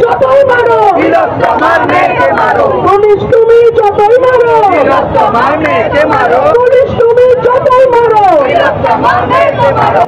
যতই মারো তোমার মেয়েকে মারো, পুলিশ তুমি যতই মারো তোমার মেয়েকে মারো, পুলিশ তুমি যতই মারো তোমার মেয়েকে মারো।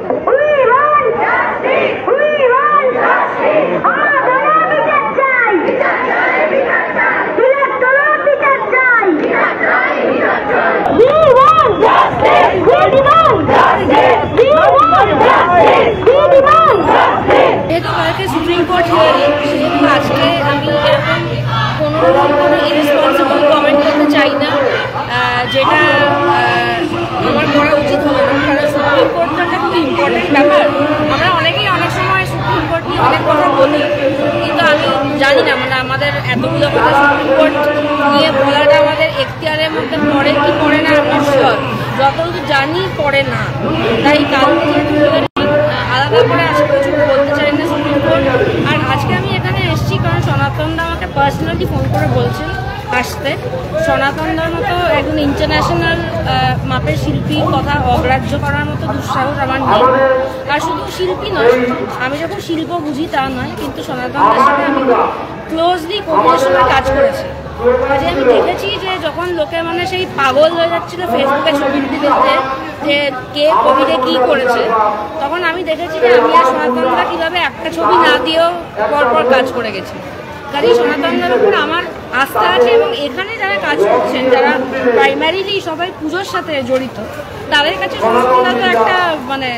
সুপ্রিম কোর্ট হিয়ারিং, সেহেতু আজকে আমি এরকম কোনো ইরেসপন্সিবল কমেন্ট করতে চাই না, যেটা আমার করা উচিত হবে না। কারণ সুপ্রিম কোর্টটা একটা খুব ইম্পর্টেন্ট ব্যাপার। আমরা অনেকেই অনেক সময় সুপ্রিম কোর্ট নিয়ে অনেক কথা বলি, কিন্তু আমি জানি না মানে আমাদের এতগুলো কথা সুপ্রিম কোর্ট নিয়ে বলাটা আমাদের এখতিয়ারের মধ্যে পড়ে কি পড়ে না আমি শিওর, যতটুকু জানি পড়ে না। তাই কালকে আলাদা করে আজকে কিছু বলতে চাই না সুপ্রিম কোর্ট। আর আজকে আমি এখানে এসেছি কারণ সনাতনদা আমাকে পার্সোনালি ফোন করে বলছেন আসতে। সনাতনদার মতো একজন ইন্টারন্যাশনাল মাপের শিল্পীর কথা অগ্রাহ্য করার মতো দুঃসাহস আমার নেই। আর শুধু শিল্পী নয়, আমি যখন শিল্প বুঝি তা নয়, কিন্তু সনাতনদার সাথে আমি ক্লোজলি কোঅর্ডিনেশনে কাজ করেছি। কাজে আমি দেখেছি যে যখন লোকে মানে সেই পাগল হয়ে যাচ্ছিল ফেসবুকে ছবি দিতে যে কে কোভিডে কী করেছে, তখন আমি দেখেছি যে আমি আর সনাতনদা কীভাবে একটা ছবি না দিয়েও পরপর কাজ করে গেছি। কাজেই সনাতনদার উপর আমার আস্থা আছে, এবং এখানে যারা কাজ করছেন, যারা প্রাইমারিলি সবাই পুজোর সাথে জড়িত, তাদের কাছে সনাতনদা তো একটা মানে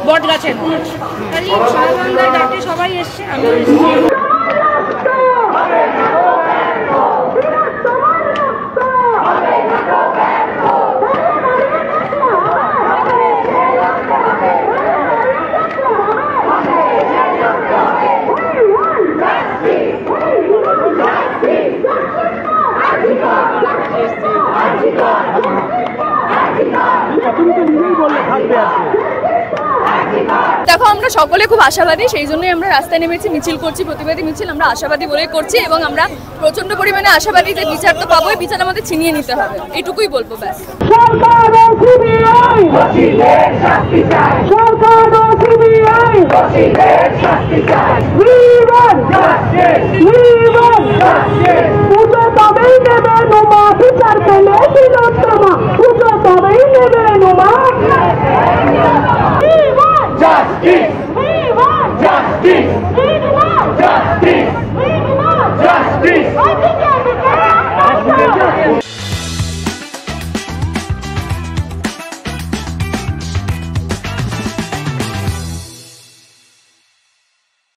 বট গাছের গাছ। কাজেই সনাতনদার ডাকে সবাই এসছে, আমিও এসেছি। দেখো, আমরা সকলে খুব আশাবাদী, সেই জন্যই আমরা রাস্তায় নেমেছি, মিছিল করছি, প্রতিবাদী মিছিল। আমরা আশাবাদী বলেই করছি, এবং আমরা প্রচন্ড পরিমাণে আশাবাদী যে বিচার তো পাবোই, বিচার আমাদের ছিনিয়ে নিতে হবে, এটুকুই বলবো ব্যাস। বিচার পেলে